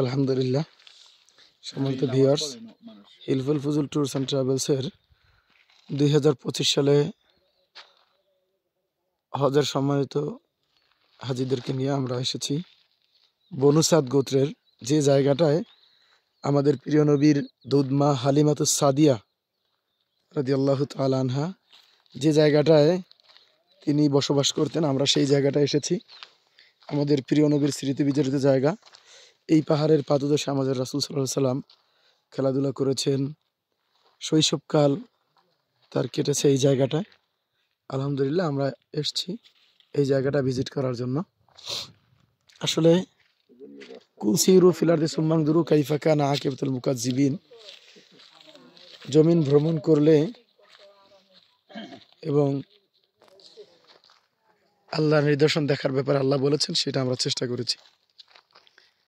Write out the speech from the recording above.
আলহামদুলিল্লাহ, সম্মানিত viewers, Hilful ফুজুল tours and ট্রাভেলসের 2025 সালে হজের সম্মানিত হাজিদেরকে নিয়ে আমরা এসেছি বনু সাদ গোত্রের যে জায়গাটায় আমাদের প্রিয় নবীর দুধমা হালিমাতুস সাদিয়া রাদিয়াল্লাহু তাআলা আনহা যে জায়গাটায় তিনি বসবাস করতেন, আমরা সেই জায়গাটায় এসেছি। আমাদের প্রিয় নবীর স্মৃতি বিজড়িত জায়গা। এই পাহাড়ের পাদদেশে আমাদের রাসূল সাল্লাল্লাহু আলাইহি সাল্লাম খেলাধুলা করেছেন, শৈশবকাল তার কেটেছে এই জায়গাটায়। আলহামদুলিল্লাহ, আমরা এসেছি এই জায়গাটা ভিজিট করার জন্য। আসলে কুল সিরু ফিল আরদি সুম্মা নজুরু কাইফা কানা আকিবাতুল মুকাজ্জিবিন, জমিন ভ্রমণ করলে এবং আল্লাহর নিদর্শন দেখার ব্যাপারে আল্লাহ বলেছেন, সেটা আমরা চেষ্টা করেছি।